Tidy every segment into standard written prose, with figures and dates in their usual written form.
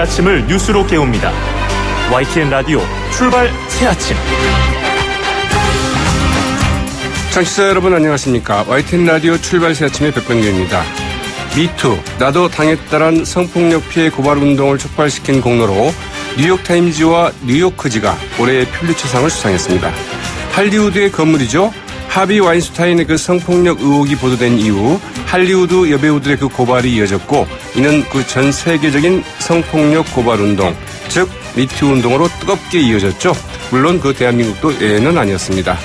아침을 뉴스로 깨웁니다. YTN 라디오 출발 새 아침. 청취자 여러분 안녕하십니까. YTN 라디오 출발 새 아침의 백병규입니다. 미투, 나도 당했다란 성폭력 피해 고발 운동을 촉발시킨 공로로 뉴욕타임즈와 뉴요커지가 올해의 퓰리처상을 수상했습니다. 할리우드의 건물이죠. 하비 와인스타인의 그 성폭력 의혹이 보도된 이후 할리우드 여배우들의 그 고발이 이어졌고, 이는 그 전 세계적인 성폭력 고발 운동, 즉 미투 운동으로 뜨겁게 이어졌죠. 물론 그 대한민국도 예외는 아니었습니다.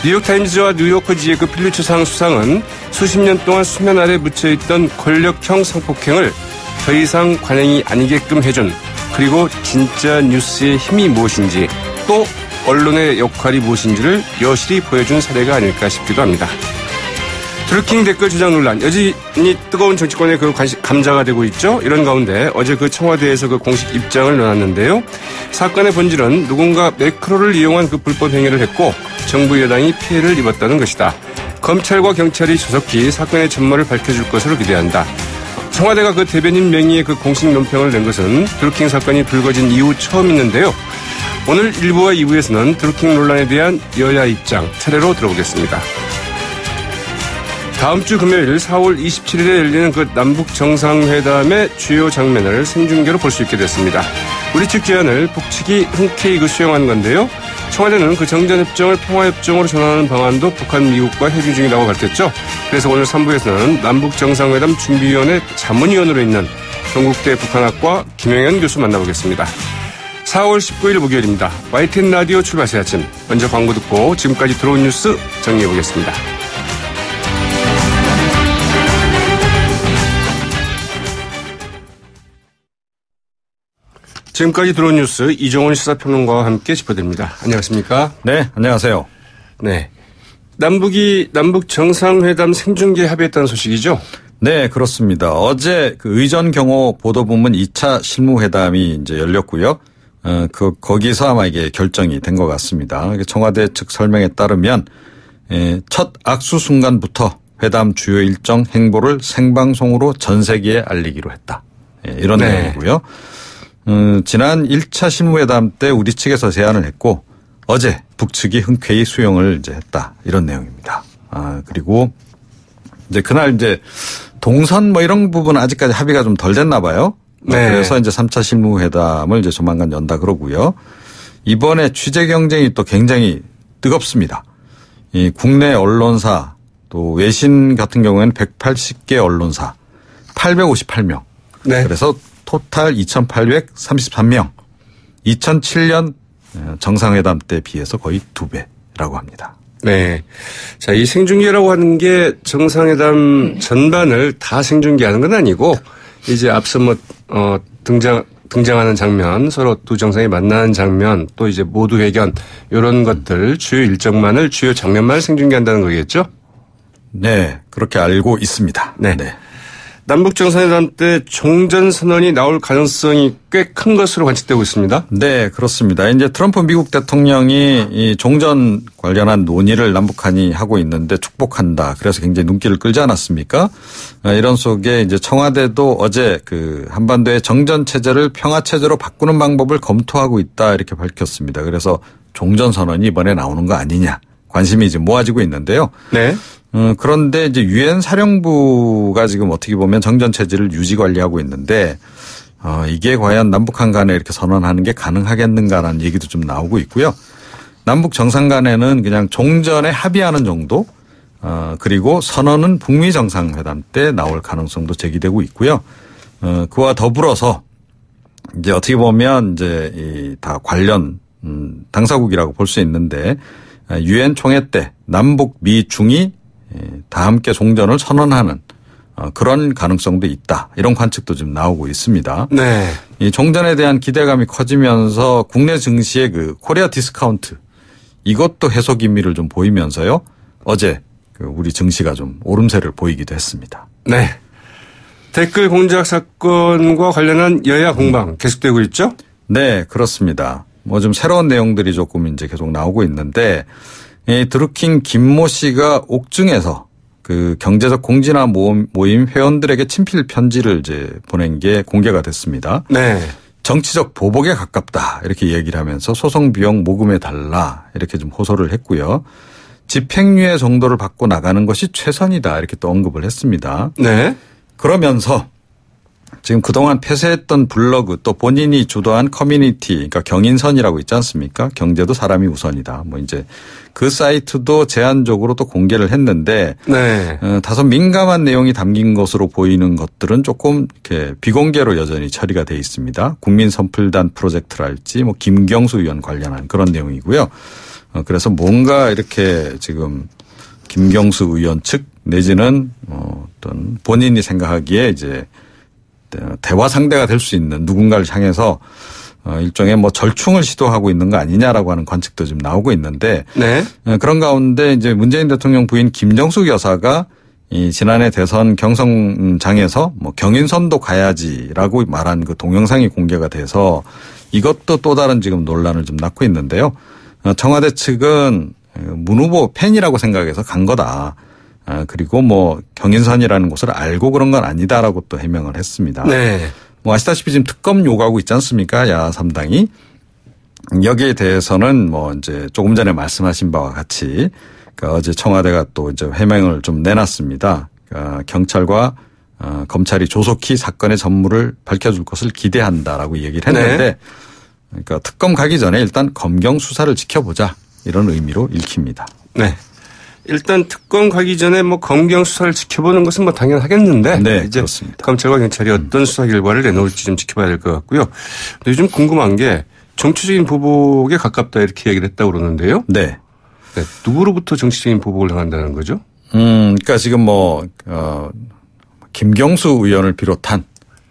뉴욕타임즈와 뉴요커지의 그 퓰리처상 수상은 수십 년 동안 수면 아래 묻혀있던 권력형 성폭행을 더 이상 관행이 아니게끔 해준, 그리고 진짜 뉴스의 힘이 무엇인지, 또 언론의 역할이 무엇인지를 여실히 보여준 사례가 아닐까 싶기도 합니다. 드루킹 댓글 주장 논란, 여전히 뜨거운 정치권의 그 감자가 되고 있죠. 이런 가운데 어제 그 청와대에서 그 공식 입장을 내놨는데요. 사건의 본질은 누군가 매크로를 이용한 그 불법 행위를 했고 정부 여당이 피해를 입었다는 것이다. 검찰과 경찰이 조속히 사건의 전모를 밝혀줄 것으로 기대한다. 청와대가 그 대변인 명의의 그 공식 논평을 낸 것은 드루킹 사건이 불거진 이후 처음 있는데요. 오늘 1부와 2부에서는 드루킹 논란에 대한 여야 입장 차례로 들어보겠습니다. 다음 주 금요일 4월 27일에 열리는 그 남북 정상회담의 주요 장면을 생중계로 볼 수 있게 됐습니다. 우리 측 제안을 북측이 흔쾌히 그 수용한 건데요. 청와대는 그 정전협정을 평화협정으로 전환하는 방안도 북한, 미국과 협의 중이라고 밝혔죠. 그래서 오늘 3부에서는 남북 정상회담 준비위원회 자문위원으로 있는 동국대 북한학과 김영현 교수 만나보겠습니다. 4월 19일 목요일입니다. YTN 라디오 출발 새 아침. 먼저 광고 듣고 지금까지 들어온 뉴스 정리해보겠습니다. 지금까지 들어온 뉴스 이종훈 시사평론가와 함께 짚어드립니다. 안녕하십니까? 네, 안녕하세요. 네, 남북 정상회담 생중계 합의했다는 소식이죠? 네, 그렇습니다. 어제 그 의전경호 보도부문 2차 실무회담이 이제 열렸고요. 거기서 아마 이게 결정이 된 것 같습니다. 청와대 측 설명에 따르면 첫 악수 순간부터 회담 주요 일정 행보를 생방송으로 전 세계에 알리기로 했다. 이런 네. 내용이고요. 지난 1차 실무회담 때 우리 측에서 제안을 했고 어제 북측이 흔쾌히 수용을 이제 했다. 이런 내용입니다. 그리고 이제 그날 이제 동선 뭐 이런 부분은 아직까지 합의가 좀 덜 됐나 봐요. 네. 그래서 이제 3차 실무회담을 이제 조만간 연다 그러고요. 이번에 취재 경쟁이 또 굉장히 뜨겁습니다. 이 국내 언론사 또 외신 같은 경우에는 180개 언론사 858명. 네. 그래서 토탈 2,833명. 2007년 정상회담 때 비해서 거의 2배라고 합니다. 네. 자, 이 생중계라고 하는 게 정상회담 전반을 다 생중계하는 건 아니고 이제 앞서 등장하는 장면, 서로 두 정상이 만나는 장면, 또 이제 모두 회견, 이런 것들 주요 일정만을, 주요 장면만을 생중계한다는 거겠죠? 네. 그렇게 알고 있습니다. 네. 네. 남북 정상회담 때 종전선언이 나올 가능성이 꽤 큰 것으로 관측되고 있습니다. 네, 그렇습니다. 이제 트럼프 미국 대통령이 이 종전 관련한 논의를 남북한이 하고 있는데 축복한다. 그래서 굉장히 눈길을 끌지 않았습니까? 이런 속에 이제 청와대도 어제 그 한반도의 정전 체제를 평화 체제로 바꾸는 방법을 검토하고 있다. 이렇게 밝혔습니다. 그래서 종전선언이 이번에 나오는 거 아니냐. 관심이 이제 모아지고 있는데요. 네. 그런데 이제 유엔 사령부가 지금 어떻게 보면 정전 체제를 유지 관리하고 있는데 이게 과연 남북한 간에 이렇게 선언하는 게 가능하겠는가라는 얘기도 좀 나오고 있고요. 남북 정상 간에는 그냥 종전에 합의하는 정도 그리고 선언은 북미 정상회담 때 나올 가능성도 제기되고 있고요. 그와 더불어서 이제 어떻게 보면 이제 이 다 관련 당사국이라고 볼 수 있는데 유엔 총회 때 남북 미 중이 다 함께 종전을 선언하는 그런 가능성도 있다. 이런 관측도 좀 나오고 있습니다. 네. 이 종전에 대한 기대감이 커지면서 국내 증시의 그 코리아 디스카운트 이것도 해소 기미를 좀 보이면서요. 어제 우리 증시가 좀 오름세를 보이기도 했습니다. 네. 댓글 공작 사건과 관련한 여야 공방 계속되고 있죠? 네, 그렇습니다. 뭐 좀 새로운 내용들이 조금 이제 계속 나오고 있는데 이 드루킹 김모 씨가 옥중에서 그 경제적 공진화 모임 회원들에게 친필 편지를 이제 보낸 게 공개가 됐습니다. 네. 정치적 보복에 가깝다 이렇게 얘기를 하면서 소송 비용 모금해 달라 이렇게 좀 호소를 했고요. 집행유예 정도를 받고 나가는 것이 최선이다 이렇게 또 언급을 했습니다. 네. 그러면서 지금 그동안 폐쇄했던 블로그 또 본인이 주도한 커뮤니티 그러니까 경인선이라고 있지 않습니까? 경제도 사람이 우선이다. 뭐 이제 그 사이트도 제한적으로 또 공개를 했는데 네. 다소 민감한 내용이 담긴 것으로 보이는 것들은 조금 이렇게 비공개로 여전히 처리가 돼 있습니다. 국민선풀단 프로젝트랄지 뭐 김경수 의원 관련한 그런 내용이고요. 그래서 뭔가 이렇게 지금 김경수 의원 측 내지는 어떤 본인이 생각하기에 이제 대화 상대가 될 수 있는 누군가를 향해서 일종의 뭐 절충을 시도하고 있는 거 아니냐라고 하는 관측도 좀 나오고 있는데 네. 그런 가운데 이제 문재인 대통령 부인 김정숙 여사가 이 지난해 대선 경선장에서 뭐 경인선도 가야지라고 말한 그 동영상이 공개가 돼서 이것도 또 다른 지금 논란을 좀 낳고 있는데요. 청와대 측은 문 후보 팬이라고 생각해서 간 거다. 그리고 뭐 경인선이라는 곳을 알고 그런 건 아니다라고 또 해명을 했습니다. 네. 뭐 아시다시피 지금 특검 요구하고 있지 않습니까? 야 3당이. 여기에 대해서는 뭐 이제 조금 전에 말씀하신 바와 같이 그러니까 어제 청와대가 또 이제 해명을 좀 내놨습니다. 그러니까 경찰과 검찰이 조속히 사건의 전무를 밝혀줄 것을 기대한다라고 얘기를 했는데 네. 그러니까 특검 가기 전에 일단 검경 수사를 지켜보자 이런 의미로 읽힙니다. 네. 일단 특검 가기 전에 뭐 검경 수사를 지켜보는 것은 뭐 당연하겠는데 네, 이제 그렇습니다. 검찰과 경찰이 어떤 수사 결과를 내놓을지 좀 지켜봐야 될 것 같고요. 근데 요즘 궁금한 게 정치적인 보복에 가깝다 이렇게 얘기를 했다고 그러는데요. 네. 네. 누구로부터 정치적인 보복을 당한다는 거죠? 그러니까 지금 뭐 김경수 의원을 비롯한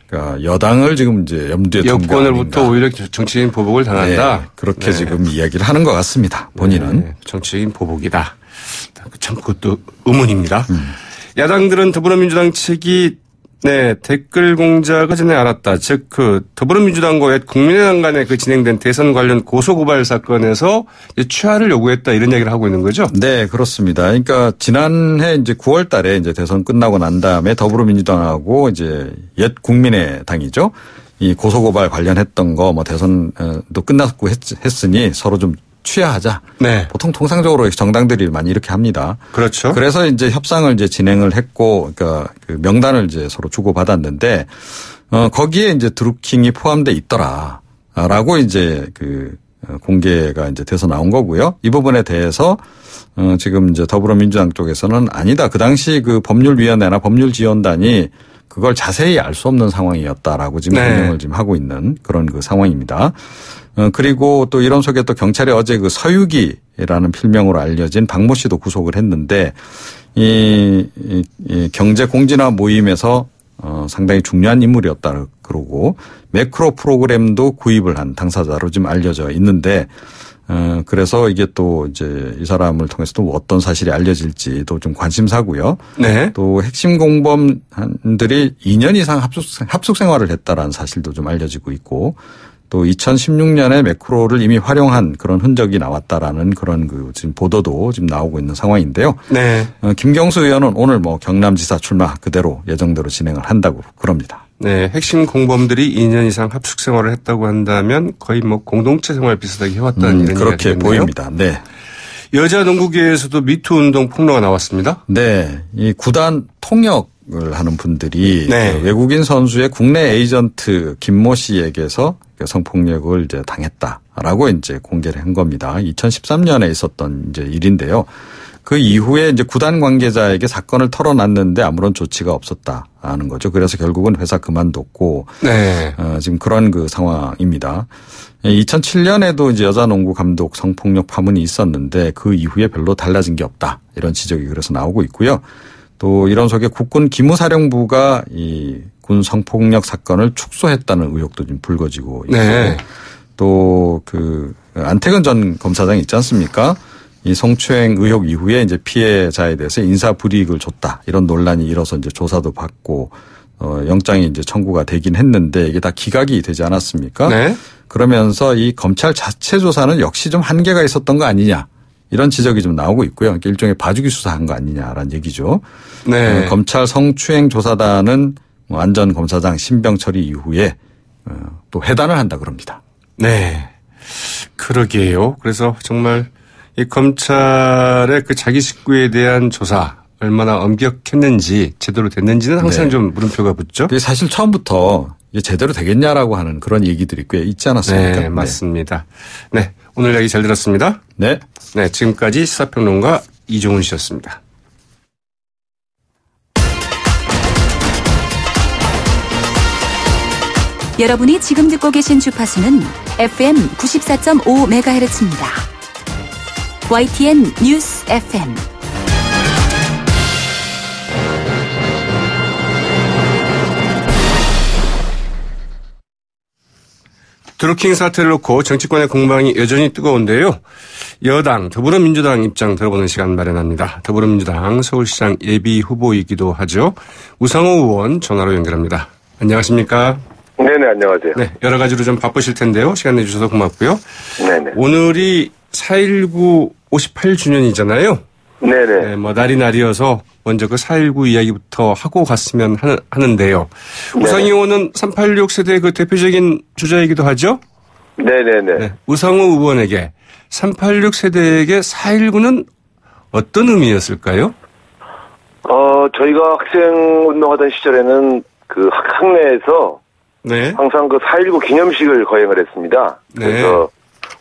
그러니까 여당을 지금 이제 염두에 둔 게 여권으로부터 아닌가. 오히려 정치적인 보복을 당한다. 네, 그렇게 네. 지금 이야기를 하는 것 같습니다. 본인은. 네, 정치적인 보복이다. 참 그것도 의문입니다. 야당들은 더불어민주당 측이 네, 댓글 공작을 전에 알았다. 즉, 더불어민주당과 국민의당 간에 진행된 대선 관련 고소고발 사건에서 취하를 요구했다 이런 얘기를 하고 있는 거죠? 네, 그렇습니다. 그러니까 지난해 이제 9월 달에 이제 대선 끝나고 난 다음에 더불어민주당하고 이제 옛 국민의당이죠. 이 고소고발 관련했던 거 뭐 대선도 끝났고 했으니 서로 좀 취하하자. 네. 보통 통상적으로 정당들이 많이 이렇게 합니다. 그렇죠. 그래서 이제 협상을 이제 진행을 했고, 그러니까 그 명단을 이제 서로 주고받았는데, 거기에 이제 드루킹이 포함돼 있더라라고 이제 그 공개가 이제 돼서 나온 거고요. 이 부분에 대해서 지금 이제 더불어민주당 쪽에서는 아니다. 그 당시 그 법률위원회나 법률지원단이 그걸 자세히 알 수 없는 상황이었다라고 지금 해명을 지금 하고 있는 그런 그 상황입니다. 그리고 또 이런 속에 또 경찰이 어제 그 서유기라는 필명으로 알려진 박모 씨도 구속을 했는데 이 경제 공진화 모임에서 상당히 중요한 인물이었다 그러고 매크로 프로그램도 구입을 한 당사자로 지금 알려져 있는데 그래서 이게 또 이제 이 사람을 통해서 또 어떤 사실이 알려질지도 좀 관심사고요. 네. 또 핵심 공범들이 2년 이상 합숙 생활을 했다라는 사실도 좀 알려지고 있고 또 2016년에 매크로를 이미 활용한 그런 흔적이 나왔다라는 그런 그 지금 보도도 지금 나오고 있는 상황인데요. 네. 김경수 의원은 오늘 뭐 경남지사 출마 그대로 예정대로 진행을 한다고 그럽니다. 네. 핵심 공범들이 2년 이상 합숙 생활을 했다고 한다면 거의 뭐 공동체 생활 비슷하게 해왔다는 이런 그렇게 이야기겠네요. 보입니다. 네. 여자 농구계에서도 미투 운동 폭로가 나왔습니다. 네. 이 구단 통역을 하는 분들이 네. 그 외국인 선수의 국내 에이전트 김모 씨에게서 성폭력을 이제 당했다라고 이제 공개를 한 겁니다. 2013년에 있었던 이제 일인데요. 그 이후에 이제 구단 관계자에게 사건을 털어놨는데 아무런 조치가 없었다는 거죠. 그래서 결국은 회사 그만뒀고 네. 지금 그런 그 상황입니다. 2007년에도 이제 여자 농구 감독 성폭력 파문이 있었는데 그 이후에 별로 달라진 게 없다. 이런 지적이 그래서 나오고 있고요. 또 이런 속에 국군 기무사령부가 이 군 성폭력 사건을 축소했다는 의혹도 좀 불거지고 있고 네. 또 그 안태근 전 검사장 있지 않습니까? 이 성추행 의혹 이후에 이제 피해자에 대해서 인사 불이익을 줬다 이런 논란이 일어서 이제 조사도 받고 영장이 이제 청구가 되긴 했는데 이게 다 기각이 되지 않았습니까? 네. 그러면서 이 검찰 자체 조사는 역시 좀 한계가 있었던 거 아니냐 이런 지적이 좀 나오고 있고요. 그러니까 일종의 봐주기 수사한 거 아니냐라는 얘기죠. 네. 검찰 성추행 조사단은 안전 검사장 신병 처리 이후에 또 회단을 한다 그럽니다. 네. 그러게요. 그래서 정말 이 검찰의 그 자기 식구에 대한 조사 얼마나 엄격했는지 제대로 됐는지는 항상 좀 물음표가 붙죠. 그게 사실 처음부터 이게 제대로 되겠냐라고 하는 그런 얘기들이 꽤 있지 않았습니까? 네, 맞습니다. 네. 오늘 이야기 잘 들었습니다. 네. 네. 지금까지 시사평론가 이종훈 씨였습니다. 여러분이 지금 듣고 계신 주파수는 FM 94.5MHz입니다. YTN 뉴스 FM. 드루킹 사태를 놓고 정치권의 공방이 여전히 뜨거운데요. 여당 더불어민주당 입장 들어보는 시간 마련합니다. 더불어민주당 서울시장 예비 후보이기도 하죠. 우상호 의원 전화로 연결합니다. 안녕하십니까? 네네, 안녕하세요. 네, 여러 가지로 좀 바쁘실 텐데요. 시간 내주셔서 고맙고요. 네네. 오늘이 4.19 58주년이잖아요. 네네. 네, 뭐 날이 날이어서 먼저 그 4.19 이야기부터 하고 갔으면 하는데요. 우상호 의원은 386 세대의 그 대표적인 주자이기도 하죠. 네네네. 네, 우상호 의원에게 386 세대에게 4.19는 어떤 의미였을까요? 저희가 학생 운동하던 시절에는 그 학내에서 네. 항상 그 4.19 기념식을 거행을 했습니다. 네. 그래서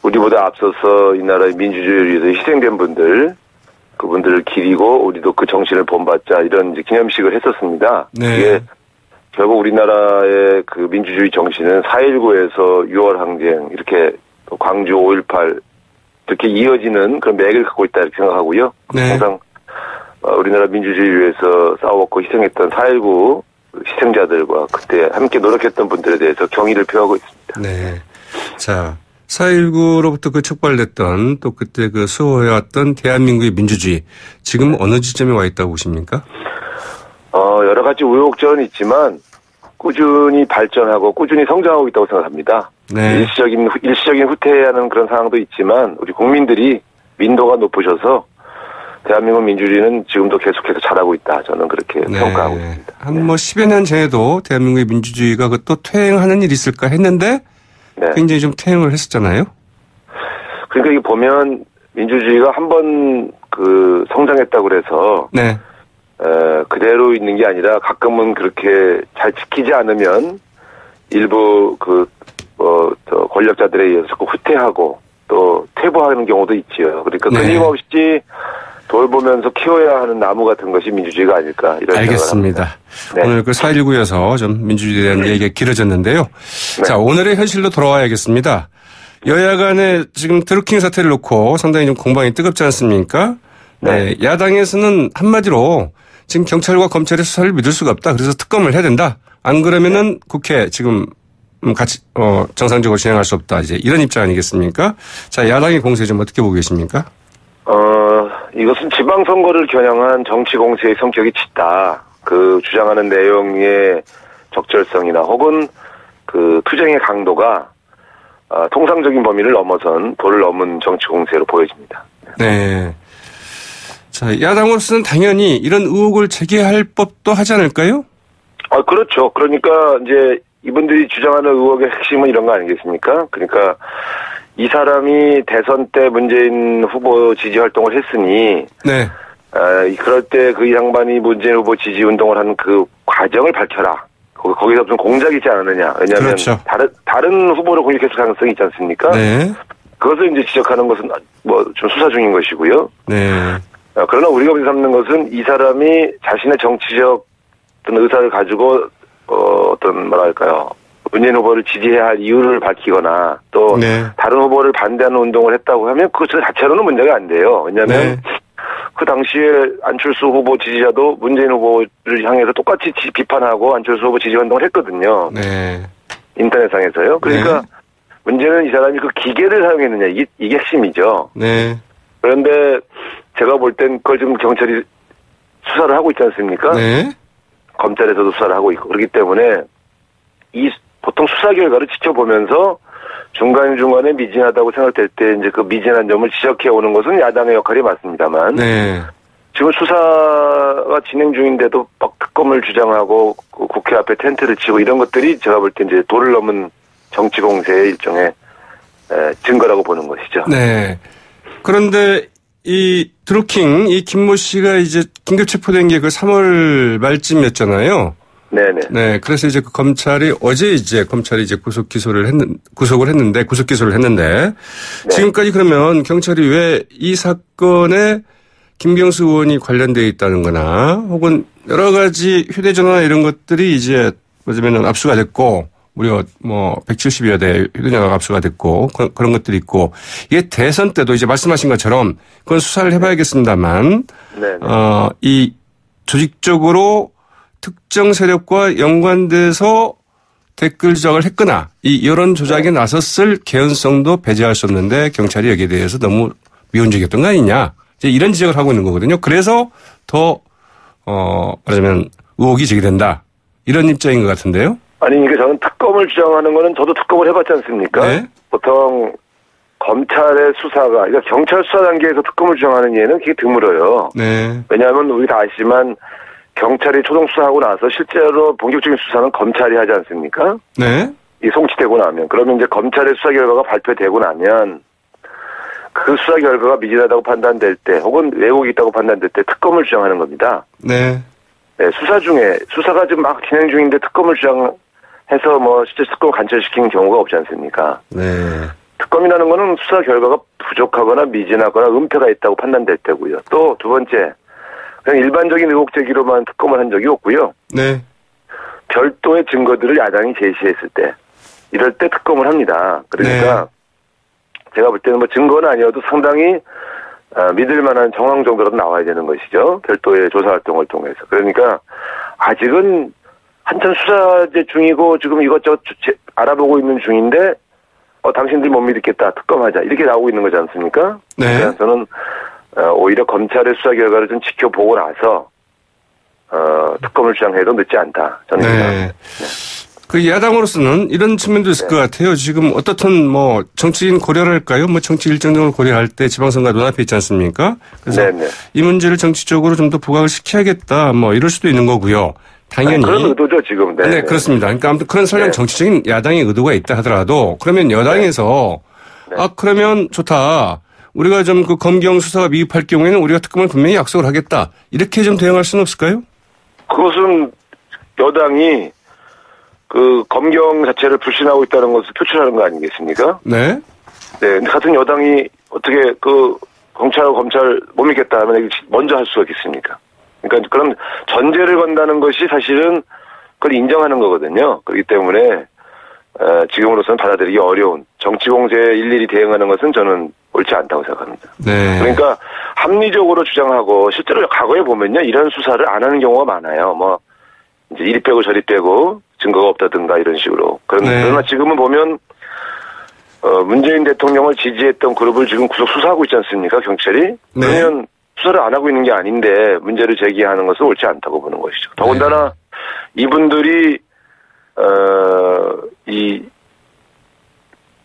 우리보다 앞서서 이 나라의 민주주의를 위해서 희생된 분들, 그분들을 기리고 우리도 그 정신을 본받자 이런 이제 기념식을 했었습니다. 네. 이게 결국 우리나라의 그 민주주의 정신은 4.19에서 6월 항쟁, 이렇게 또 광주 5.18 이렇게 이어지는 그런 맥을 갖고 있다 이렇게 생각하고요. 네. 항상 우리나라 민주주의를 위해서 싸웠고 희생했던 4.19 희생자들과 그때 함께 노력했던 분들에 대해서 경의를 표하고 있습니다. 네. 자, 4.19로부터 그 촉발됐던 또 그때 그 수호해왔던 대한민국의 민주주의 지금 어느 지점에 와 있다고 보십니까? 여러 가지 우여곡절은 있지만 꾸준히 발전하고 꾸준히 성장하고 있다고 생각합니다. 네. 일시적인 후퇴하는 그런 상황도 있지만 우리 국민들이 민도가 높으셔서 대한민국 민주주의는 지금도 계속해서 잘하고 있다. 저는 그렇게 평가하고 있습니다. 한 뭐 10여 년 전에도 대한민국의 민주주의가 그 또 퇴행하는 일이 있을까 했는데 네. 굉장히 좀 퇴행을 했었잖아요. 그러니까 이게 보면 민주주의가 한번 그 성장했다고 그래서 네. 그대로 있는 게 아니라 가끔은 그렇게 잘 지키지 않으면 일부 저 권력자들에 의해서 자꾸 후퇴하고 또 퇴보하는 경우도 있지요. 그러니까 네. 끊임없이 돌보면서 키워야 하는 나무 같은 것이 민주주의가 아닐까 이런 알겠습니다. 네. 오늘 그 4.19여서 좀 민주주의에 대한 얘기가 길어졌는데요. 네. 자, 오늘의 현실로 돌아와야겠습니다. 여야 간에 지금 드루킹 사태를 놓고 상당히 좀 공방이 뜨겁지 않습니까? 네. 야당에서는 한마디로 지금 경찰과 검찰의 수사를 믿을 수가 없다. 그래서 특검을 해야 된다. 안 그러면은 국회 지금 같이 정상적으로 진행할 수 없다. 이제 이런 입장 아니겠습니까? 자, 야당의 공세 좀 어떻게 보고 계십니까? 이것은 지방선거를 겨냥한 정치 공세의 성격이 짙다. 그 주장하는 내용의 적절성이나 혹은 그 투쟁의 강도가 통상적인 범위를 넘어선 도를 넘은 정치 공세로 보여집니다. 네. 자, 야당으로서는 당연히 이런 의혹을 제기할 법도 하지 않을까요? 그렇죠. 그러니까 이제 이분들이 주장하는 의혹의 핵심은 이런 거 아니겠습니까? 그러니까 이 사람이 대선 때 문재인 후보 지지 활동을 했으니, 네. 그럴 때 그 양반이 문재인 후보 지지 운동을 하는 그 과정을 밝혀라. 거기서 무슨 공작이 있지 않느냐. 왜냐하면 그렇죠. 다른 후보를 공격했을 가능성이 있지 않습니까? 네. 그것을 이제 지적하는 것은 뭐 좀 수사 중인 것이고요. 네. 그러나 우리가 삼는 것은 이 사람이 자신의 정치적 어떤 의사를 가지고 어떤 뭐랄까요. 문재인 후보를 지지해야 할 이유를 밝히거나 또 네. 다른 후보를 반대하는 운동을 했다고 하면 그 자체로는 문제가 안 돼요. 왜냐하면 네. 그 당시에 안철수 후보 지지자도 문재인 후보를 향해서 똑같이 비판하고 안철수 후보 지지 운동을 했거든요. 네. 인터넷상에서요. 그러니까 네. 문제는 이 사람이 그 기계를 사용했느냐 이게 핵심이죠. 네. 그런데 제가 볼 땐 그걸 지금 경찰이 수사를 하고 있지 않습니까? 네. 검찰에서도 수사를 하고 있고 그렇기 때문에 이 보통 수사 결과를 지켜보면서 중간중간에 미진하다고 생각될 때 이제 그 미진한 점을 지적해 오는 것은 야당의 역할이 맞습니다만 네. 지금 수사가 진행 중인데도 막 특검을 주장하고 그 국회 앞에 텐트를 치고 이런 것들이 제가 볼 때 이제 도를 넘은 정치 공세의 일종의 증거라고 보는 것이죠. 네. 그런데 이 드루킹, 이 김모 씨가 이제 긴급 체포된 게 그 3월 말쯤이었잖아요. 네네. 네. 그래서 이제 그 검찰이 어제 이제 검찰이 이제 구속 기소를 했는데 네. 지금까지 그러면 경찰이 왜 이 사건에 김경수 의원이 관련되어 있다는 거나 혹은 여러 가지 휴대전화 이런 것들이 이제 뭐냐면 압수가 됐고 무려 뭐 170여 대 휴대전화가 압수가 됐고 그런 것들이 있고 이게 대선 때도 이제 말씀하신 것처럼 그건 수사를 해봐야겠습니다만 이 조직적으로 특정 세력과 연관돼서 댓글 조작을 했거나 이 여론 조작에 나섰을 개연성도 배제할 수 없는데 경찰이 여기에 대해서 너무 미온적이었던 거 아니냐 이제 이런 지적을 하고 있는 거거든요. 그래서 더 말하자면 의혹이 제기된다 이런 입장인 것 같은데요. 아니 이게 저는 특검을 주장하는 거는 저도 특검을 해봤지 않습니까? 네. 보통 검찰의 수사가 그러니까 경찰 수사 단계에서 특검을 주장하는 예는 그게 드물어요. 네. 왜냐하면 우리 다 아시지만 경찰이 초동 수사하고 나서 실제로 본격적인 수사는 검찰이 하지 않습니까? 네. 이 송치되고 나면 그러면 이제 검찰의 수사 결과가 발표되고 나면 그 수사 결과가 미진하다고 판단될 때 혹은 왜곡이 있다고 판단될 때 특검을 주장하는 겁니다. 네. 네, 수사 중에 수사가 지금 막 진행 중인데 특검을 주장해서 뭐 실제 특검을 관철시키는 경우가 없지 않습니까? 네. 특검이라는 거는 수사 결과가 부족하거나 미진하거나 은폐가 있다고 판단될 때고요. 또 두 번째, 그냥 일반적인 의혹 제기로만 특검을 한 적이 없고요. 네. 별도의 증거들을 야당이 제시했을 때, 이럴 때 특검을 합니다. 그러니까 제가 볼 때는 뭐 증거는 아니어도 상당히 믿을 만한 정황 정도라도 나와야 되는 것이죠. 별도의 조사 활동을 통해서. 그러니까 아직은 한참 수사제 중이고 지금 이것저것 알아보고 있는 중인데 당신들 못 믿겠다. 특검하자. 이렇게 나오고 있는 거지 않습니까? 네. 그래서 저는 오히려 검찰의 수사 결과를 좀 지켜보고 나서 특검을 주장해도 늦지 않다. 저는 생각합니다. 그 야당으로서는 이런 측면도 있을 것 같아요. 지금 어떻든 뭐 정치인 고려할까요? 뭐 정치 일정 등을 고려할 때 지방선거가 눈앞에 있지 않습니까? 그래서 이 문제를 정치적으로 좀 더 부각을 시켜야겠다. 뭐 이럴 수도 있는 거고요. 당연히. 그런 의도죠, 지금. 네, 그렇습니다. 그러니까 아무튼 그런 설령 정치적인 야당의 의도가 있다 하더라도 그러면 여당에서 그러면 좋다. 우리가 좀 그 검경 수사가 미흡할 경우에는 우리가 특검을 분명히 약속을 하겠다. 이렇게 좀 대응할 수는 없을까요? 그것은 여당이 그 검경 자체를 불신하고 있다는 것을 표출하는 거 아니겠습니까? 네. 네. 같은 여당이 어떻게 그 검찰 못 믿겠다 하면 먼저 할 수가 있겠습니까? 그러니까 그런 전제를 건다는 것이 사실은 그걸 인정하는 거거든요. 그렇기 때문에 지금으로서는 받아들이기 어려운 정치 공세에 일일이 대응하는 것은 저는 옳지 않다고 생각합니다. 네. 그러니까 합리적으로 주장하고 실제로 과거에 보면요 이런 수사를 안 하는 경우가 많아요. 뭐 이제 이리 빼고 저리 빼고 증거가 없다든가 이런 식으로. 그러나 지금은 보면 문재인 대통령을 지지했던 그룹을 지금 구속 수사하고 있지 않습니까 경찰이? 그러면 수사를 안 하고 있는 게 아닌데 문제를 제기하는 것은 옳지 않다고 보는 것이죠. 더군다나 이분들이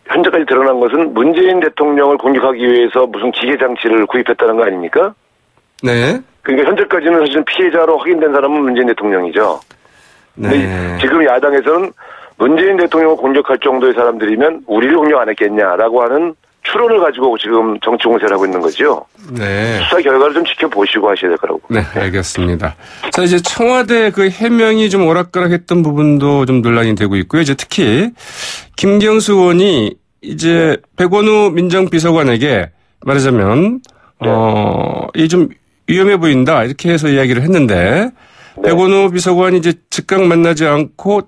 현재까지 드러난 것은 문재인 대통령을 공격하기 위해서 무슨 기계 장치를 구입했다는 거 아닙니까? 네. 그러니까 현재까지는 사실 피해자로 확인된 사람은 문재인 대통령이죠. 네. 지금 야당에서는 문재인 대통령을 공격할 정도의 사람들이면 우리를 공격 안 했겠냐라고 하는 추론을 가지고 지금 정치 공세를 하고 있는 거죠. 네. 수사 결과를 좀 지켜보시고 하셔야 될 거라고. 네, 알겠습니다. 자, 이제 청와대 그 해명이 좀 오락가락했던 부분도 좀 논란이 되고 있고요. 이제 특히 김경수 의원이 이제 백원우 민정비서관에게 말하자면 이 좀 위험해 보인다 이렇게 해서 이야기를 했는데 백원우 비서관이 이제 즉각 만나지 않고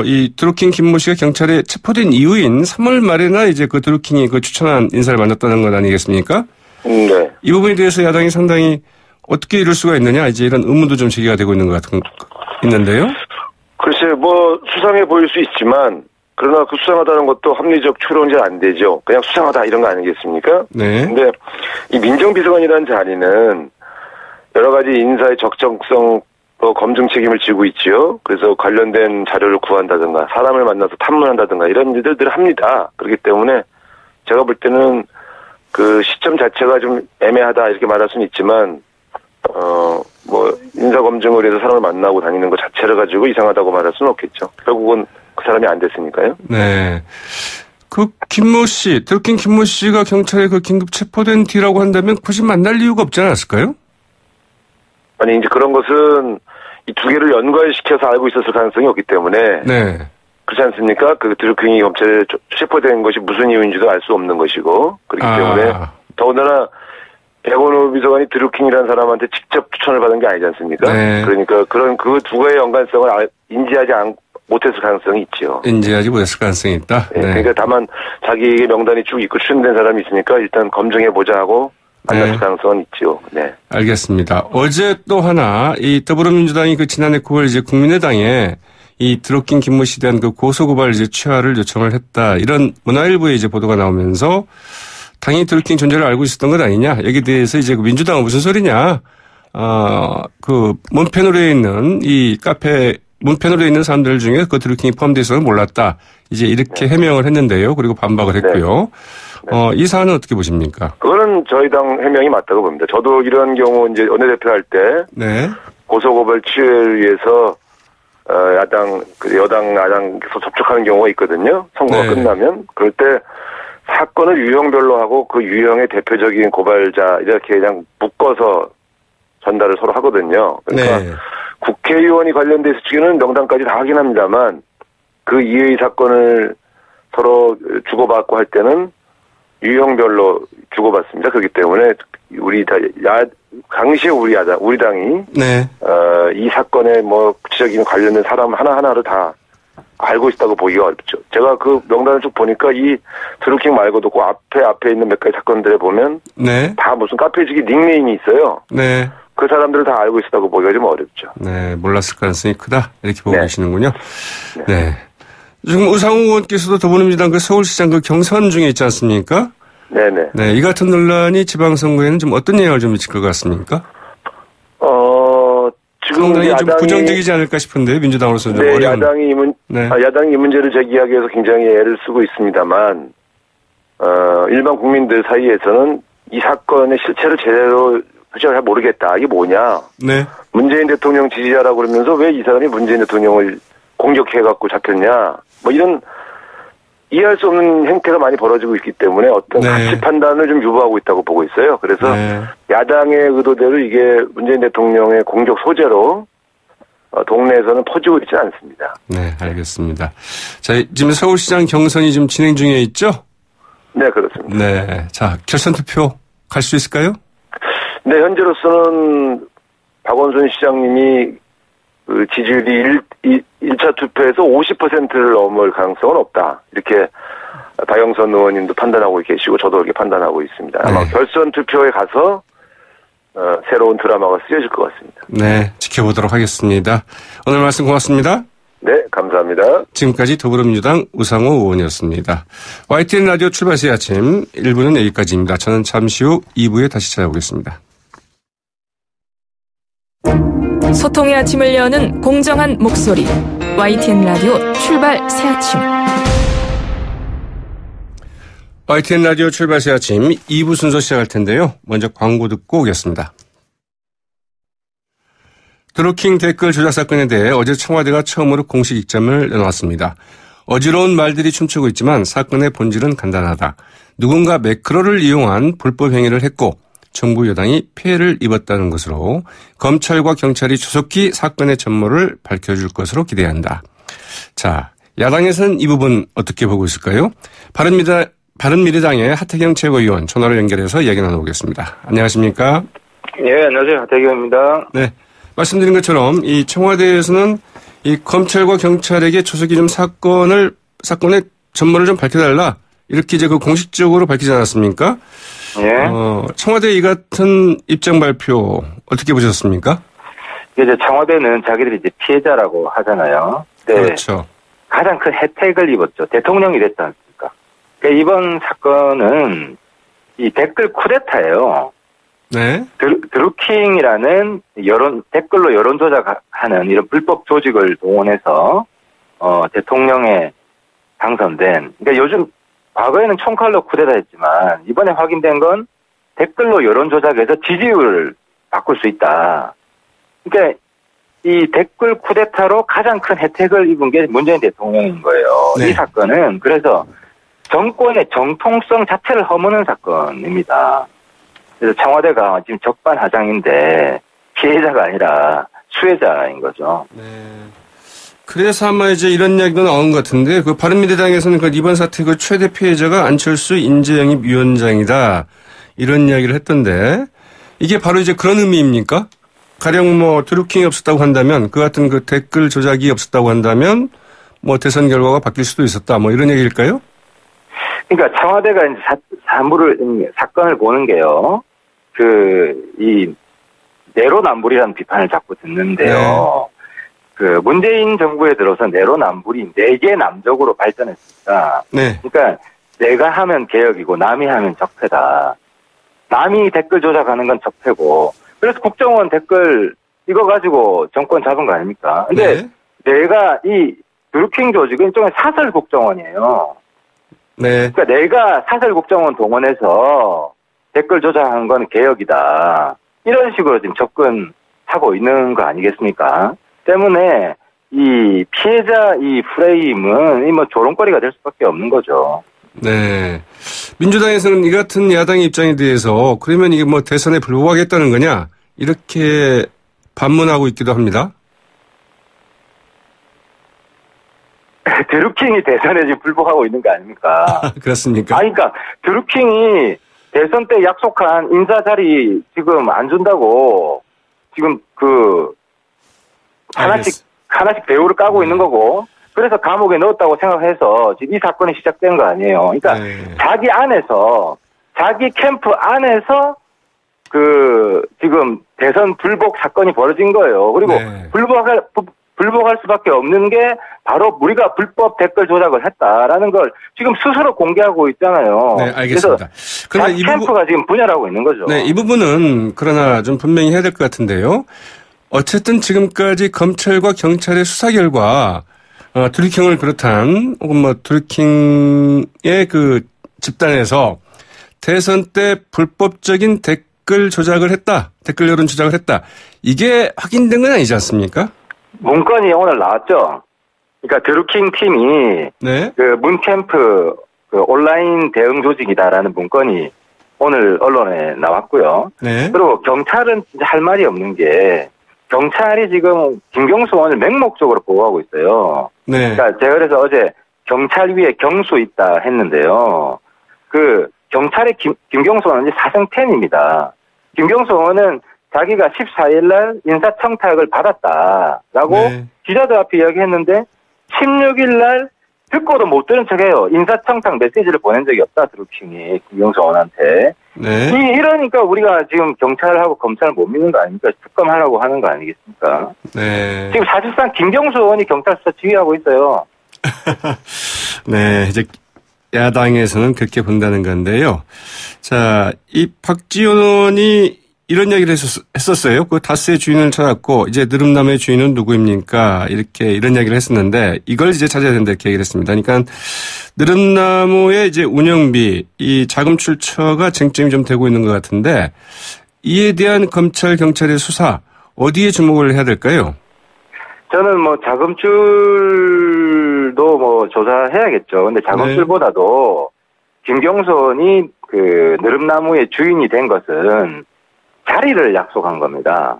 이 드루킹 김모 씨가 경찰에 체포된 이후인 3월 말에나 이제 그 드루킹이 그 추천한 인사를 만났다는 것 아니겠습니까? 네. 이 부분에 대해서 야당이 상당히 어떻게 이럴 수가 있느냐 이제 이런 의문도 좀 제기가 되고 있는 것 있는데요. 글쎄 뭐 수상해 보일 수 있지만 그러나 그 수상하다는 것도 합리적 추론이 안 되죠. 그냥 수상하다 이런 거 아니겠습니까? 네. 근데 이 민정비서관이라는 자리는 여러 가지 인사의 적정성 검증 책임을 지고 있지요. 그래서 관련된 자료를 구한다든가 사람을 만나서 탐문한다든가 이런 일들을 합니다. 그렇기 때문에 제가 볼 때는 그 시점 자체가 좀 애매하다 이렇게 말할 수는 있지만 인사검증을 해서 사람을 만나고 다니는 것 자체를 가지고 이상하다고 말할 수는 없겠죠. 결국은 그 사람이 안 됐으니까요. 네. 그 김모 씨, 드루킹 김모 씨가 경찰에 그 긴급 체포된 뒤라고 한다면 굳이 만날 이유가 없지 않았을까요? 아니, 이제 그런 것은 이 두 개를 연관시켜서 알고 있었을 가능성이 없기 때문에. 네. 그렇지 않습니까? 그 드루킹이 검찰에 체포된 것이 무슨 이유인지도 알 수 없는 것이고. 그렇기 때문에. 더군다나 백원호 비서관이 드루킹이라는 사람한테 직접 추천을 받은 게 아니지 않습니까? 네. 그러니까 그런 그 두 가지의 연관성을 인지하지 못했을 가능성이 있죠. 인지하지 못했을 가능성이 있다? 네. 그러니까 다만 자기에게 명단이 쭉 있고 추천된 사람이 있으니까 일단 검증해보자 하고 만났을 가능성은 있죠. 네. 알겠습니다. 어제 또 하나, 이 더불어민주당이 그 지난해 9월 이제 국민의당에 이 드루킹 김모 씨에 대한 그 고소고발 이제 취하를 요청을 했다. 이런 문화일보에 이제 보도가 나오면서 당연히 드루킹 존재를 알고 있었던 것 아니냐. 여기에 대해서 이제 그 민주당은 무슨 소리냐. 그 문펜으로에 있는 이 카페 문펜으로에 있는 사람들 중에 그 드루킹이 포함되어 있어서 몰랐다. 이제 이렇게 해명을 했는데요. 그리고 반박을 했고요. 이 사안은 어떻게 보십니까? 그거는 저희 당 해명이 맞다고 봅니다. 저도 이런 경우 이제 원내대표 할 때 고소고발 취하를 위해서 여당, 야당에서 접촉하는 경우가 있거든요. 선거가 끝나면. 그럴 때 사건을 유형별로 하고 그 유형의 대표적인 고발자 이렇게 그냥 묶어서 전달을 서로 하거든요. 그러니까 국회의원이 관련돼 있을 적에는 명단까지 다 확인합니다만 그 이외의 사건을 서로 주고받고 할 때는 유형별로 주고받습니다. 그렇기 때문에 당시에 우리 당이 이 사건에 구체적인 관련된 사람 하나하나를 다 알고 있다고 보기가 어렵죠. 제가 그 명단을 쭉 보니까 이 드루킹 말고도 그 앞에 있는 몇 가지 사건들에 보면 다 무슨 카페직이 닉네임이 있어요. 그 사람들을 다 알고 있었다고 보기가 좀 어렵죠. 네, 몰랐을 가능성이 크다 이렇게 보고 계시는군요. 네. 지금 우상호 의원께서도 더불어민주당 그 서울시장 그 경선 중에 있지 않습니까? 네네. 네, 이 같은 논란이 지방선거에는 좀 어떤 영향을 좀 미칠 것 같습니까? 지금 상당히 좀 부정적이지 않을까 싶은데 민주당으로서는 좀 어려운. 야당이 이 문제를 제기하기 위해서 굉장히 애를 쓰고 있습니다만 일반 국민들 사이에서는 이 사건의 실체를 제대로 잘 모르겠다. 이게 뭐냐? 문재인 대통령 지지자라고 그러면서 왜 이 사람이 문재인 대통령을 공격해갖고 잡혔냐? 이런 이해할 수 없는 행태가 많이 벌어지고 있기 때문에 어떤 가치 판단을 좀 유보하고 있다고 보고 있어요. 그래서 야당의 의도대로 이게 문재인 대통령의 공격 소재로 동네에서는 퍼지고 있지 않습니다. 네, 알겠습니다. 자, 지금 서울시장 경선이 지금 진행 중에 있죠? 네, 그렇습니다. 네, 자, 결선 투표 갈 수 있을까요? 네, 현재로서는 박원순 시장님이 그 지지율이 1차 투표에서 50%를 넘을 가능성은 없다. 이렇게 박영선 의원님도 판단하고 계시고 저도 그렇게 판단하고 있습니다. 아마 결선 투표에 가서 새로운 드라마가 쓰여질 것 같습니다. 네, 지켜보도록 하겠습니다. 오늘 말씀 고맙습니다. 네, 감사합니다. 지금까지 더불어민주당 우상호 의원이었습니다. YTN 라디오 출발새 아침 1부는 여기까지입니다. 저는 잠시 후 2부에 다시 찾아오겠습니다. 소통의 아침을 여는 공정한 목소리 YTN 라디오 출발 새 아침. YTN 라디오 출발 새 아침 2부 순서 시작할 텐데요. 먼저 광고 듣고 오겠습니다. 드루킹 댓글 조작 사건에 대해 어제 청와대가 처음으로 공식 입장을 내놓았습니다. 어지러운 말들이 춤추고 있지만 사건의 본질은 간단하다. 누군가 매크로를 이용한 불법 행위를 했고 정부 여당이 피해를 입었다는 것으로 검찰과 경찰이 조속히 사건의 전모를 밝혀줄 것으로 기대한다. 자, 야당에서는 이 부분 어떻게 보고 있을까요? 바른미래당의 하태경 최고위원 전화로 연결해서 이야기 나눠보겠습니다. 안녕하십니까? 네, 안녕하세요. 하태경입니다. 네, 말씀드린 것처럼 이 청와대에서는 이 검찰과 경찰에게 조속히 좀 사건의 전모를 좀 밝혀달라 이렇게 이제 그 공식적으로 밝히지 않았습니까? 예. 청와대 이 같은 입장 발표 어떻게 보셨습니까? 이제 청와대는 자기들이 이제 피해자라고 하잖아요. 네. 그렇죠. 가장 큰 혜택을 입었죠. 대통령이 됐지 않습니까? 그러니까 이번 사건은 이 댓글 쿠데타예요. 네. 드루킹이라는 댓글로 여론 조작하는 이런 불법 조직을 동원해서 대통령에 당선된. 그러니까 요즘 과거에는 총칼로 쿠데타 했지만 이번에 확인된 건 댓글로 여론 조작해서 지지율을 바꿀 수 있다. 그러니까 이 댓글 쿠데타로 가장 큰 혜택을 입은 게 문재인 대통령인 거예요. 네. 이 사건은 그래서 정권의 정통성 자체를 허무는 사건입니다. 그래서 청와대가 지금 적반하장인데 피해자가 아니라 수혜자인 거죠. 네. 그래서 아마 이제 이런 이야기도 나온 것 같은데, 그 바른미래당에서는 그 이번 사태 그 최대 피해자가 안철수 인재영입 위원장이다. 이런 이야기를 했던데, 이게 바로 이제 그런 의미입니까? 가령 뭐 드루킹이 없었다고 한다면, 그 같은 그 댓글 조작이 없었다고 한다면, 뭐 대선 결과가 바뀔 수도 있었다. 뭐 이런 얘기일까요? 그러니까 청와대가 이제 사건을 보는 게요. 이 내로남불이라는 비판을 자꾸 듣는데요. 네. 그 문재인 정부에 들어서 내로남불이 4개 남적으로 발전했습니다. 네. 그러니까 내가 하면 개혁이고 남이 하면 적폐다. 남이 댓글 조작하는 건 적폐고. 그래서 국정원 댓글 이거 가지고 정권 잡은 거 아닙니까? 근데 내가 이 드루킹 조직은 일종의 사설 국정원이에요. 네. 그러니까 내가 사설 국정원 동원해서 댓글 조작하는 건 개혁이다. 이런 식으로 지금 접근하고 있는 거 아니겠습니까? 때문에 이 피해자 이 프레임은 뭐 조롱거리가 될 수밖에 없는 거죠. 네. 민주당에서는 이 같은 야당의 입장에 대해서 그러면 이게 뭐 대선에 불복하겠다는 거냐 이렇게 반문하고 있기도 합니다. 드루킹이 대선에 지금 불복하고 있는 거 아닙니까? 그렇습니까? 아니, 그러니까 드루킹이 대선 때 약속한 인사 자리 지금 안 준다고 지금 하나씩 배우를 까고 있는 거고, 그래서 감옥에 넣었다고 생각해서 지금 이 사건이 시작된 거 아니에요. 그러니까 자기 안에서, 자기 캠프 안에서 지금 대선 불복 사건이 벌어진 거예요. 그리고 불복할 수밖에 없는 게 바로 우리가 불법 댓글 조작을 했다라는 걸 지금 스스로 공개하고 있잖아요. 네, 알겠습니다. 그래서 자기 캠프가 지금 분열하고 있는 거죠. 네, 이 부분은 그러나 좀 분명히 해야 될 것 같은데요. 어쨌든 지금까지 검찰과 경찰의 수사 결과 드루킹을 비롯한 혹은 뭐 드루킹의 그 집단에서 대선 때 불법적인 댓글 조작을 했다. 댓글 여론 조작을 했다. 이게 확인된 건 아니지 않습니까? 문건이 오늘 나왔죠. 그러니까 드루킹 팀이 네. 그 문캠프 온라인 대응 조직이다라는 문건이 오늘 언론에 나왔고요. 네. 그리고 경찰은 진짜 할 말이 없는 게 경찰이 지금 김경수 의원을 맹목적으로 보호하고 있어요. 네. 그러니까 제가 그래서 어제 경찰 위에 경수 있다 했는데요. 그 경찰의 김경수 의원은 사생팬입니다. 김경수 의원은 자기가 14일 날 인사청탁을 받았다라고 기자들 앞에 이야기했는데 16일 날 듣고도 못 들은 척해요. 인사청탁 메시지를 보낸 적이 없다, 드루킹이 김경수 의원한테. 네. 이러니까 우리가 지금 경찰하고 검찰을 못 믿는 거 아닙니까? 특검하라고 하는 거 아니겠습니까? 네. 지금 사실상 김경수 의원이 경찰 수사 지휘하고 있어요. 네, 이제 야당에서는 그렇게 본다는 건데요. 자, 이 박지원 의원이 이런 이야기를 했었어요. 그 다스의 주인을 찾았고 이제 느릅나무의 주인은 누구입니까? 이런 이야기를 했었는데 이걸 이제 찾아야 된다 이렇게 얘기를 했습니다. 그러니까 느릅나무의 이제 운영비, 이 자금 출처가 쟁점이 좀 되고 있는 것 같은데 이에 대한 검찰 경찰의 수사 어디에 주목을 해야 될까요? 저는 뭐 자금줄도 뭐 조사해야겠죠. 근데 자금줄보다도 김경수 의원이 그 느릅나무의 주인이 된 것은 자리를 약속한 겁니다.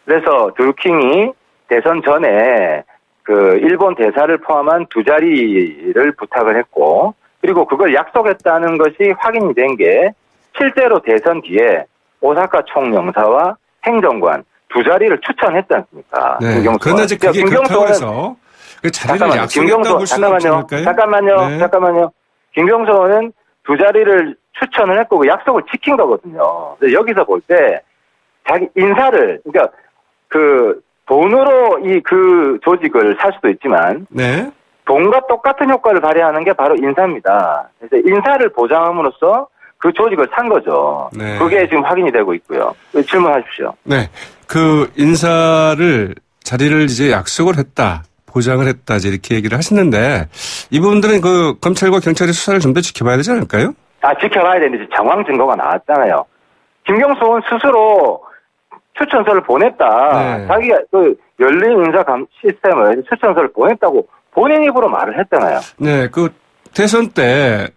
그래서 드루킹이 대선 전에 그 일본 대사를 포함한 2자리를 부탁을 했고, 그리고 그걸 약속했다는 것이 확인이 된 게 실제로 대선 뒤에 오사카 총영사와 행정관 2자리를 추천했지 않습니까? 네. 김경수. 그러나 이제 그게 그렇다고 해서 그 자리를 약속했다고 볼 수는 없지 않을까요? 잠깐만요. 김경수 의원은 2자리를 추천을 했고 그 약속을 지킨 거거든요. 여기서 볼 때 자기 인사를, 그러니까 그 돈으로 그 조직을 살 수도 있지만 돈과 똑같은 효과를 발휘하는 게 바로 인사입니다. 그래서 인사를 보장함으로써 그 조직을 산 거죠. 네. 그게 지금 확인이 되고 있고요. 질문하십시오. 네. 그 자리를 이제 약속을 했다. 보장을 했다. 이렇게 얘기를 하시는데 이 부분들은 그 검찰과 경찰의 수사를 좀 더 지켜봐야 되지 않을까요? 지켜봐야 되는데 정황 증거가 나왔잖아요. 김경수 의원 스스로 추천서를 보냈다. 네. 자기가 그 열린 인사 시스템을 추천서를 보냈다고 본인 입으로 말을 했잖아요. 네, 그 대선 때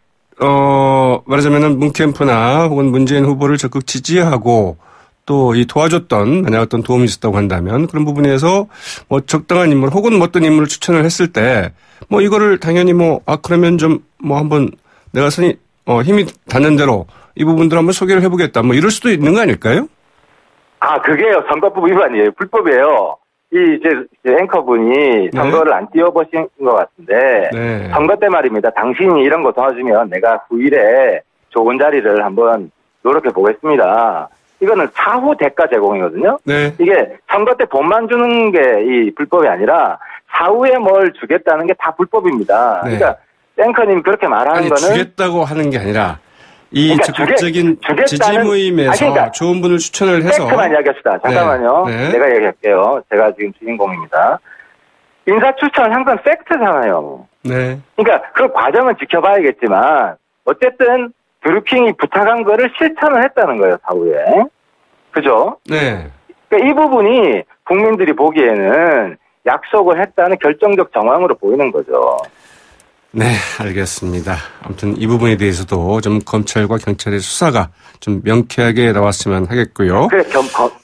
말하자면은 문캠프나 혹은 문재인 후보를 적극 지지하고 또 이 도와줬던 만약 어떤 도움이 있었다고 한다면 그런 부분에서 뭐 적당한 인물 혹은 뭐 어떤 인물을 추천을 했을 때 뭐 이거를 당연히 그러면 좀 뭐 한번 내가 힘이 닿는 대로 이 부분들 한번 소개를 해보겠다 뭐 이럴 수도 있는 거 아닐까요? 그게요. 선거법 위반이에요. 불법이에요. 제 앵커분이 선거를 안 띄워보신 것 같은데, 네. 선거 때 말입니다. 당신이 이런 거 도와주면 내가 후일에 좋은 자리를 한번 노력해 보겠습니다. 이거는 차후 대가 제공이거든요. 네. 이게 선거 때 돈만 주는 게 이 불법이 아니라 사후에 뭘 주겠다는 게 다 불법입니다. 네. 그러니까 앵커님이 그렇게 말하는 거는 주겠다고 하는 게 아니라 이 그러니까 적극적인 주겠다는- 지지 모임에서 그러니까 좋은 분을 추천을 해서 팩트만 이야기합시다. 잠깐만요. 네. 내가 얘기할게요. 제가 지금 주인공입니다. 인사 추천 항상 팩트잖아요. 네. 그러니까 그 과정은 지켜봐야겠지만 어쨌든 드루킹이 부탁한 거를 실천을 했다는 거예요. 사후에. 그죠? 네. 그러니까 이 부분이 국민들이 보기에는 약속을 했다는 결정적 정황으로 보이는 거죠. 네, 알겠습니다. 아무튼 이 부분에 대해서도 좀 검찰과 경찰의 수사가 좀 명쾌하게 나왔으면 하겠고요. 그래,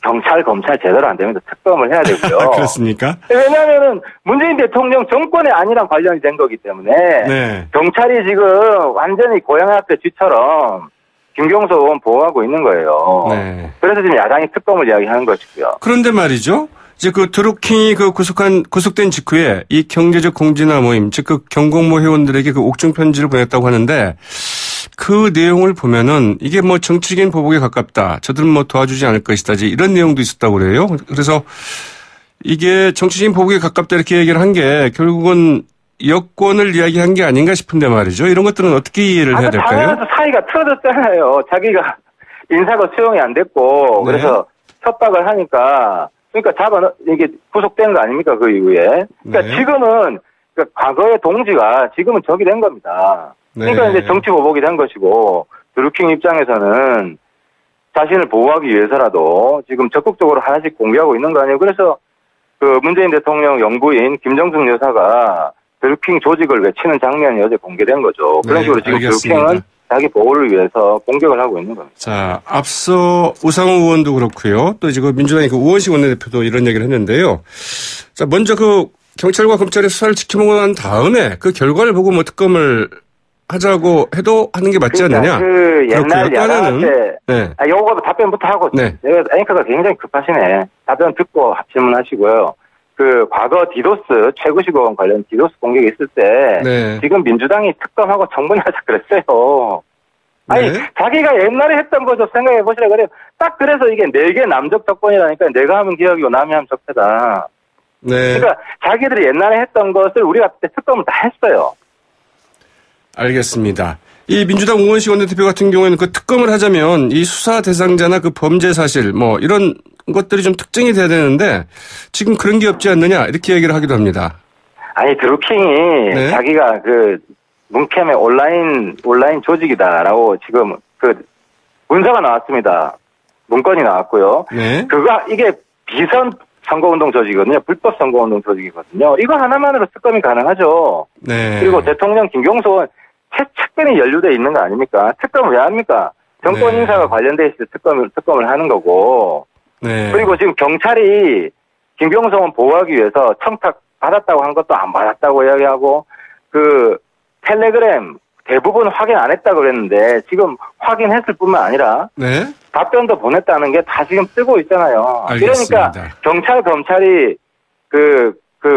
경찰, 검찰 제대로 안 되면 특검을 해야 되고요. 그렇습니까? 왜냐하면은 문재인 대통령 정권의 안이랑 관련이 된 거기 때문에 네. 경찰이 지금 완전히 고양이 앞에 쥐처럼 김경수 의원 보호하고 있는 거예요. 네. 그래서 지금 야당이 특검을 이야기하는 것이고요. 그런데 말이죠. 이제 그 드루킹이 구속된 직후에 이 경제적 공진화 모임, 즉 그 경공모 회원들에게 그 옥중 편지를 보냈다고 하는데 그 내용을 보면은 이게 뭐 정치적인 보복에 가깝다. 저들은 뭐 도와주지 않을 것이다. 이런 내용도 있었다고 그래요. 그래서 이게 정치적인 보복에 가깝다 이렇게 얘기를 한 게 결국은 여권을 이야기한 게 아닌가 싶은데 말이죠. 이런 것들은 어떻게 이해를 해야 될까요? 당연히 사이가 틀어졌잖아요. 자기가 인사가 수용이 안 됐고 네. 그래서 협박을 하니까 그러니까 이게 구속된 거 아닙니까 그 이후에. 그러니까 네. 지금은 그러니까 과거의 동지가 지금은 적이 된 겁니다. 그러니까 네. 이제 정치 보복이 된 것이고 드루킹 입장에서는 자신을 보호하기 위해서라도 지금 적극적으로 하나씩 공개하고 있는 거 아니에요. 그래서 그 문재인 대통령 영부인 김정숙 여사가 드루킹 조직을 외치는 장면이 어제 공개된 거죠. 그런 네, 식으로 지금 알겠습니다. 드루킹은 자기 보호를 위해서 공격을 하고 있는 겁니다. 자, 앞서 우상호 의원도 그렇고요. 또 이제 그 민주당의 그 우원식 원내대표도 이런 얘기를 했는데요. 자, 먼저 그 경찰과 검찰의 수사를 지켜보고 난 다음에 그 결과를 보고 뭐 특검을 하자고 해도 하는 게 맞지 않느냐. 그 옛날 그렇고요. 또 하나는 야당한테 네. 요거 답변부터 하고 네. 내가 앵커가 굉장히 급하시네. 답변 듣고 질문하시고요. 그 과거 디도스 최구식 의원 관련 디도스 공격이 있을 때 네. 지금 민주당이 특검하고 청문회하자 그랬어요. 아니 네. 자기가 옛날에 했던 거 좀 생각해 보시라 그래요. 딱 그래서 이게 내게 남적 특권이라니까 내가 하면 기억이고 남이 하면 적폐다. 네. 그러니까 자기들이 옛날에 했던 것을 우리가 그때 특검을 다 했어요. 알겠습니다. 이 민주당 우원식 원내대표 같은 경우에는 그 특검을 하자면 이 수사 대상자나 그 범죄 사실 뭐 이런 것들이 좀 특정이 돼야 되는데 지금 그런 게 없지 않느냐 이렇게 얘기를 하기도 합니다. 아니 드루킹이 네. 자기가 그 문캠의 온라인 조직이다라고 지금 그 문서가 나왔습니다. 문건이 나왔고요. 네. 이게 비선 선거운동 조직이거든요. 불법 선거운동 조직이거든요. 이거 하나만으로 특검이 가능하죠. 네. 그리고 대통령 김경수 측근이 연루돼 있는 거 아닙니까? 특검을 왜 합니까? 정권 네. 인사가 관련돼 있을 때 특검을 하는 거고. 네. 그리고 지금 경찰이 김경수 의원 보호하기 위해서 청탁 받았다고 한 것도 안 받았다고 이야기하고 그 텔레그램 대부분 확인 안 했다고 그랬는데 지금 확인했을 뿐만 아니라 네. 답변도 보냈다는 게 다 지금 뜨고 있잖아요. 알겠습니다. 그러니까 경찰 검찰이 그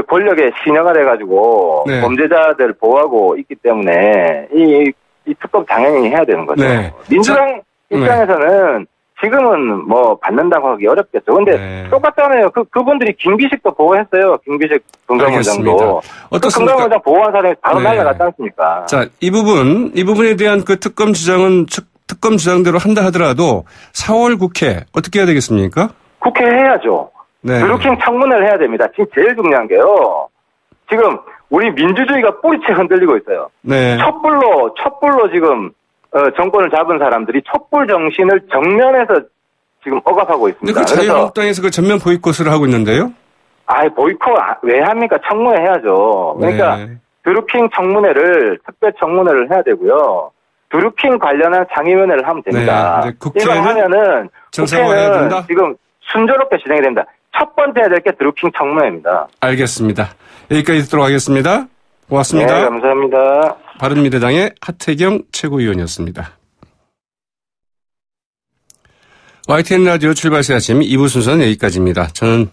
권력의 시녀가 돼가지고 네. 범죄자들 보호하고 있기 때문에 이 특검 당연히 해야 되는 거죠. 네. 민주당 입장에서는 지금은 뭐 받는다고 하기 어렵겠죠. 근데 네. 똑같잖아요. 그분들이 김기식도 보호했어요. 김기식 금감원장도. 그 어떻습니까? 금감원장 보호한 사람이 바로 네. 날라갔지 않습니까? 자, 이 부분에 대한 그 특검 주장은 특검 주장대로 한다 하더라도 4월 국회 어떻게 해야 되겠습니까? 국회 해야죠. 네. 드루킹 청문회를 해야 됩니다. 지금 제일 중요한 게요. 지금 우리 민주주의가 뿌리채 흔들리고 있어요. 네. 촛불로 지금 정권을 잡은 사람들이 촛불 정신을 정면에서 지금 억압하고 있습니다. 근데 그 자유한국당에서 그 전면 보이콧을 하고 있는데요? 보이콧 왜 합니까? 청문회 해야죠. 그러니까 네. 드루킹 청문회를 특별 청문회를 해야 되고요. 드루킹 관련한 상임위원회를 하면 됩니다. 네. 국회는 이걸 하면은 정상화해야 국회는 된다? 지금 순조롭게 진행이 됩니다. 첫 번째 해야 될 게 드루킹 청문회입니다. 알겠습니다. 여기까지 듣도록 하겠습니다. 고맙습니다. 네, 감사합니다. 바른미래당의 하태경 최고위원이었습니다. YTN 라디오 출발새 아침 2부 순서는 여기까지입니다. 저는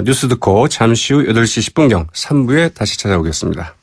뉴스 듣고 잠시 후 8시 10분경 3부에 다시 찾아오겠습니다.